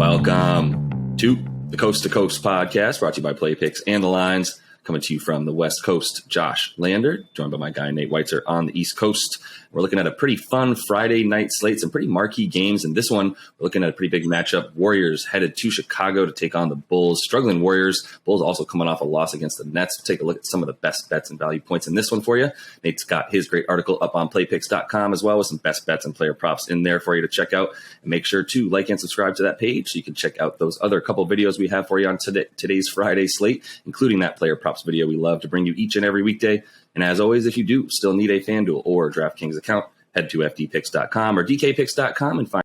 Welcome to the Coast to Coast podcast, brought to you by Play Picks and the Lines. Coming to you from the West Coast, Josh Lander, joined by my guy Nate Weitzer on the East Coast. We're looking at a pretty fun Friday night slate, some pretty marquee games. And this one, we're looking at a pretty big matchup. Warriors headed to Chicago to take on the Bulls. Struggling Warriors. Bulls also coming off a loss against the Nets. We'll take a look at some of the best bets and value points in this one for you. Nate's got his great article up on playpicks.com as well with some best bets and player props in there for you to check out. And make sure to like and subscribe to that page so you can check out those other couple videos we have for you on today's Friday slate, including that player props video we love to bring you each and every weekday. And as always, if you do still need a FanDuel or DraftKings account, head to fdpicks.com or dkpicks.com and find.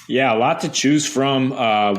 Yeah, a lot to choose from.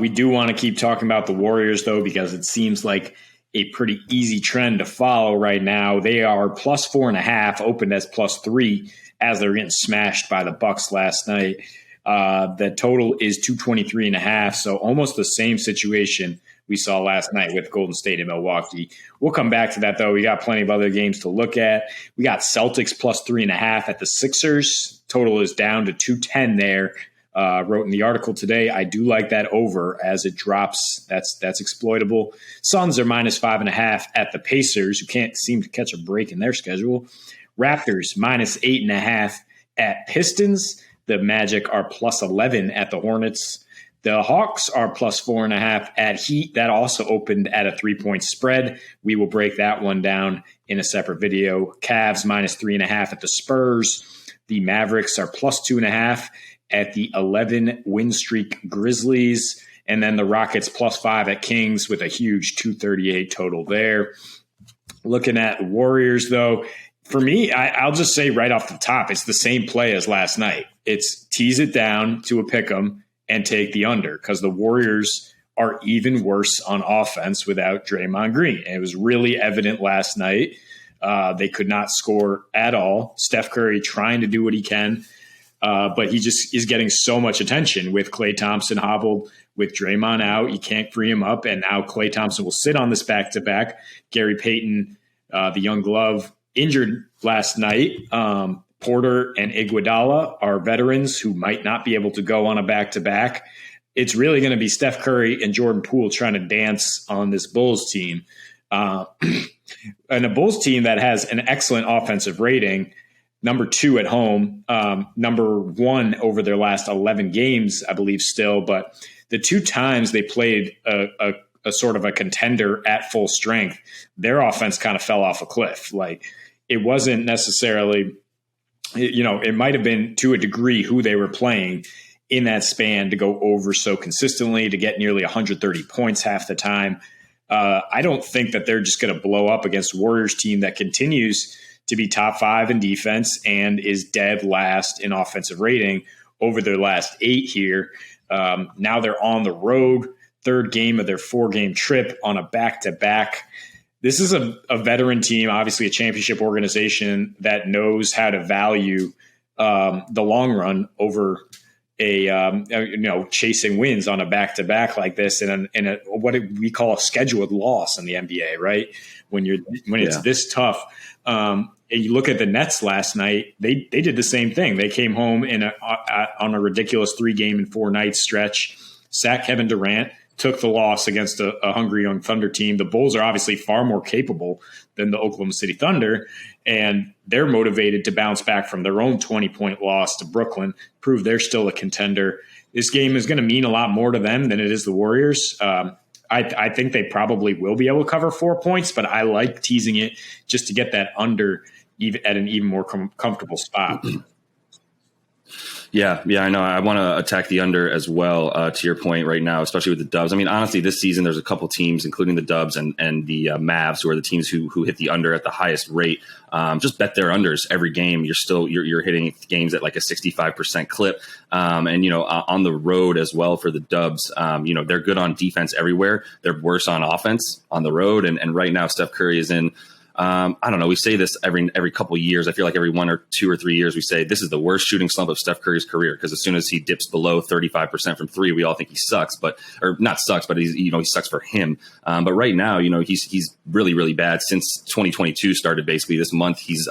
We do want to keep talking about the Warriors, though, because it seems like a pretty easy trend to follow right now. They are plus 4.5, opened as plus 3 as they're getting smashed by the Bucks last night. The total is 223.5, so almost the same situation we saw last night with Golden State and Milwaukee. We'll come back to that, though. We got plenty of other games to look at. We got Celtics plus 3.5 at the Sixers. Total is down to 210 there. Wrote in the article today, I do like that over as it drops. That's exploitable. Suns are minus 5.5 at the Pacers, who can't seem to catch a break in their schedule. Raptors minus 8.5 at Pistons. The Magic are plus 11 at the Hornets. The Hawks are plus 4.5 at Heat. That also opened at a 3-point spread. We will break that one down in a separate video. Cavs minus 3.5 at the Spurs. The Mavericks are plus 2.5 at the 11 win streak Grizzlies. And then the Rockets plus 5 at Kings with a huge 238 total there. Looking at Warriors, though, for me, I'll just say right off the top, it's the same play as last night. It's tease it down to a pick 'em and take the under, because the Warriors are even worse on offense without Draymond Green. And it was really evident last night. They could not score at all. Steph Curry trying to do what he can, but he just is getting so much attention with Klay Thompson hobbled, with Draymond out. You can't free him up, and now Klay Thompson will sit on this back-to-back. Gary Payton, the young glove, injured last night. Porter and Iguodala are veterans who might not be able to go on a back-to-back. It's really going to be Steph Curry and Jordan Poole trying to dance on this Bulls team. And a Bulls team that has an excellent offensive rating, number 2 at home, number 1 over their last 11 games, I believe still. But the 2 times they played a sort of a contender at full strength, their offense kind of fell off a cliff. Like, it wasn't necessarily – it might have been to a degree who they were playing in that span to go over so consistently, to get nearly 130 points half the time. I don't think that they're just going to blow up against a Warriors team that continues to be top 5 in defense and is dead last in offensive rating over their last 8 here. Now they're on the road, 3rd game of their 4-game trip on a back-to-back. This is a veteran team, obviously a championship organization that knows how to value the long run over chasing wins on a back-to-back like this, and what we call a scheduled loss in the NBA, right? When it's this tough. And you look at the Nets last night; they did the same thing. They came home on a ridiculous 3-game and 4-night stretch, sacked Kevin Durant, took the loss against a hungry young Thunder team. The Bulls are obviously far more capable than the Oklahoma City Thunder, and they're motivated to bounce back from their own 20-point loss to Brooklyn, prove they're still a contender. This game is going to mean a lot more to them than it is the Warriors. I think they probably will be able to cover 4 points, but I like teasing it just to get that under at an even more comfortable spot. Yeah, I know. I want to attack the under as well, to your point right now, especially with the Dubs. I mean, honestly, this season there's a couple teams, including the Dubs and the Mavs, who are the teams who hit the under at the highest rate. Just bet their unders every game. You're hitting games at like a 65% clip. And, on the road as well for the Dubs, they're good on defense everywhere. They're worse on offense on the road. And right now, Steph Curry is in I don't know. We say this every couple of years. I feel like every 1 or 2 or 3 years we say this is the worst shooting slump of Steph Curry's career, because as soon as he dips below 35% from three, we all think he sucks, or not sucks, but he sucks for him. But right now, he's really, really bad since 2022 started. Basically, this month he's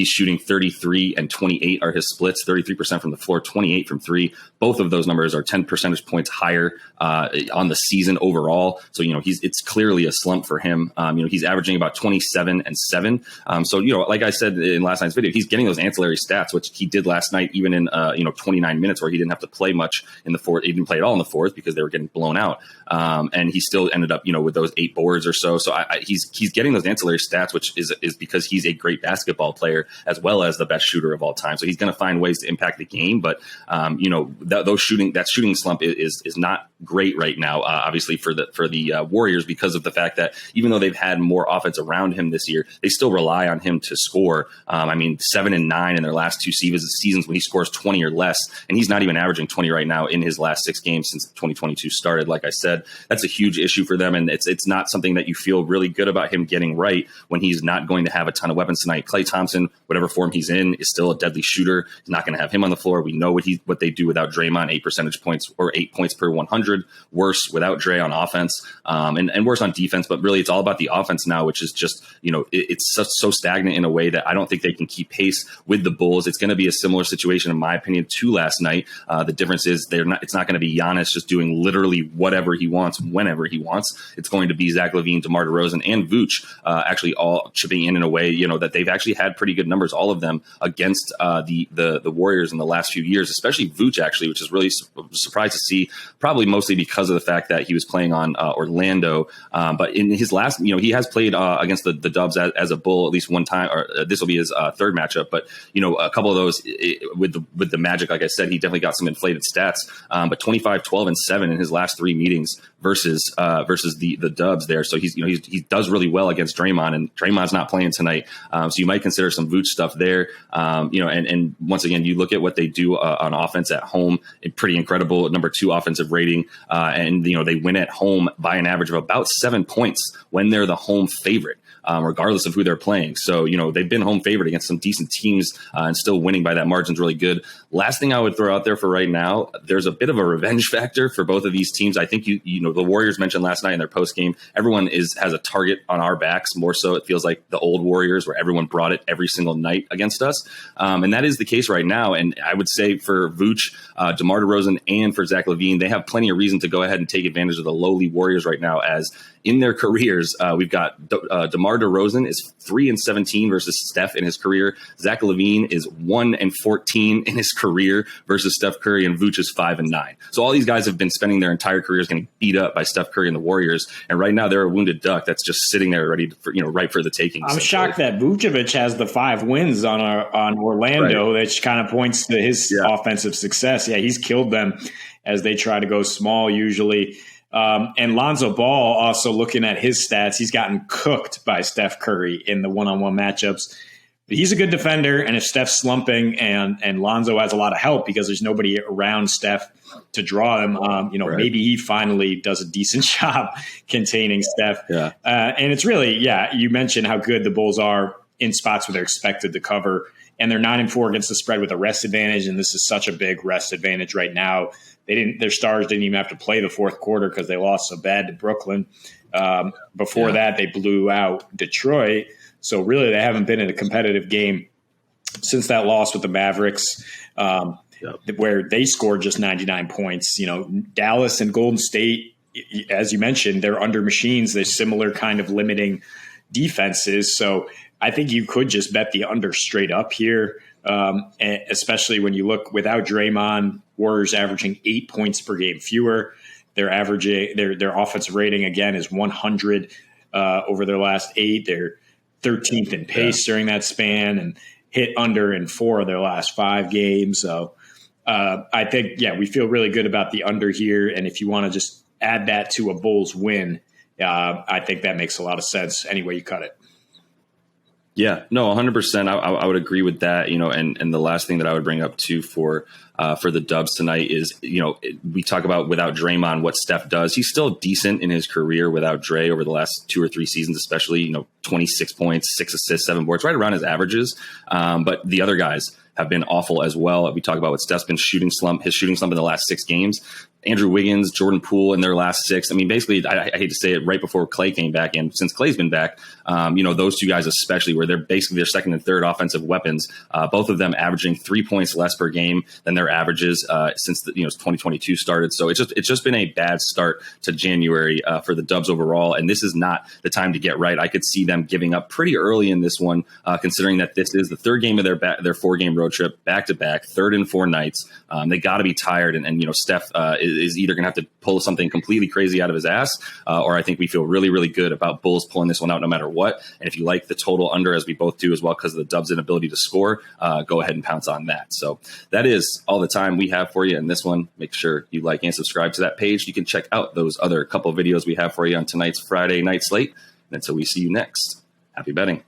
shooting 33 and 28 are his splits, 33% from the floor, 28 from three. Both of those numbers are 10 percentage points higher on the season overall. So it's clearly a slump for him. He's averaging about 27 and 7. So like I said in last night's video, he's getting those ancillary stats, which he did last night, even in 29 minutes where he didn't have to play much in the fourth. He didn't play at all in the fourth because they were getting blown out. And he still ended up with those 8 boards or so. So he's getting those ancillary stats, which is because he's a great basketball player as well as the best shooter of all time. So he's going to find ways to impact the game. But that shooting slump is not great right now, obviously for the Warriors, because of the fact that even though they've had more offense around him this year, they still rely on him to score. 7 and 9 in their last 2 seasons when he scores 20 or less, and he's not even averaging 20 right now in his last 6 games since 2022 started. Like I said, that's a huge issue for them, and it's not something that you feel really good about him getting right when he's not going to have a ton of weapons tonight. Klay Thompson, whatever form he's in, is still a deadly shooter. He's not going to have him on the floor. We know what they do without Draymond, 8 percentage points or 8 points per 100, worse without Dre on offense, and worse on defense. But really, it's all about the offense now, which is just it's so stagnant in a way that I don't think they can keep pace with the Bulls. It's going to be a similar situation, in my opinion, to last night. The difference is it's not going to be Giannis just doing literally whatever he wants whenever he wants. It's going to be Zach LaVine, DeMar DeRozan, and Vooch actually all chipping in a way that they've actually had pretty good numbers, all of them, against the Warriors in the last few years, especially Vooch, actually, which is really surprised to see, probably mostly because of the fact that he was playing on Orlando. But in his last, he has played against the Dubs as a Bull at least one time, or this will be his third matchup. But a couple of those with the Magic, like I said, he definitely got some inflated stats. But 25, 12, and 7 in his last 3 meetings versus the Dubs there. So he does really well against Draymond, and Draymond's not playing tonight. So you might consider some Vooch stuff there. And once again, you look at what they do on offense at home, pretty incredible number 2 offensive rating. And they win at home by an average of about 7 points when they're the home favorite. Regardless of who they're playing. So, they've been home favorite against some decent teams and still winning by that margin is really good. Last thing I would throw out there for right now, there's a bit of a revenge factor for both of these teams. I think, the Warriors mentioned last night in their post game, everyone has a target on our backs. More so, it feels like the old Warriors where everyone brought it every single night against us. And that is the case right now. And I would say for Vooch, DeMar DeRozan, and for Zach LaVine, they have plenty of reason to go ahead and take advantage of the lowly Warriors right now, as in their careers, we've got DeMar DeRozan is 3 and 17 versus Steph in his career. Zach LaVine is 1 and 14 in his career versus Steph Curry, and Vooch is 5 and 9. So all these guys have been spending their entire careers getting beat up by Steph Curry and the Warriors, and right now they're a wounded duck that's just sitting there ready ripe for the taking. I'm shocked that Vucevic has the 5 wins on Orlando. Right. That kind of points to his offensive success. Yeah, he's killed them as they try to go small usually. And Lonzo Ball, also looking at his stats, he's gotten cooked by Steph Curry in the one-on-one matchups. But he's a good defender, and if Steph's slumping and Lonzo has a lot of help because there's nobody around Steph to draw him, maybe he finally does a decent job containing Steph. Yeah. And it's really, you mentioned how good the Bulls are in spots where they're expected to cover, and they're 9-4 against the spread with a rest advantage, and this is such a big rest advantage right now. Their stars didn't even have to play the fourth quarter because they lost so bad to Brooklyn. Before that, they blew out Detroit. So really, they haven't been in a competitive game since that loss with the Mavericks, where they scored just 99 points. Dallas and Golden State, as you mentioned, they're under machines. They're similar kind of limiting defenses. So I think you could just bet the under straight up here, especially when you look without Draymond. Warriors averaging 8 points per game fewer. They're averaging their offensive rating again is 100 over their last 8. They're 13th in pace during that span and hit under in 4 of their last 5 games. So I think we feel really good about the under here. And if you want to just add that to a Bulls win, I think that makes a lot of sense any way you cut it. Yeah, no, 100%. I would agree with that. And the last thing that I would bring up too for the Dubs tonight is, we talk about without Draymond, what Steph does. He's still decent in his career without Dre over the last 2 or 3 seasons, especially, 26 points, 6 assists, 7 boards, right around his averages. But the other guys have been awful as well. We talk about what Steph's been his shooting slump in the last 6 games. Andrew Wiggins, Jordan Poole in their last 6. I mean, basically, I hate to say it, right before Clay came back, and since Clay's been back, those 2 guys especially, where they're basically their second and third offensive weapons, both of them averaging 3 points less per game than their averages since 2022 started. So it's just been a bad start to January for the Dubs overall, and this is not the time to get right. I could see them giving up pretty early in this one, considering that this is the 3rd game of their 4-game road trip, back to back, 3rd in 4 nights. They got to be tired, and Steph is either going to have to pull something completely crazy out of his ass, or I think we feel really, really good about Bulls pulling this one out no matter what. And if you like the total under, as we both do as well, because of the Dubs' inability to score, go ahead and pounce on that. So that is all the time we have for you in this one. Make sure you like and subscribe to that page. You can check out those other couple videos we have for you on tonight's Friday night slate. And until we see you next, happy betting.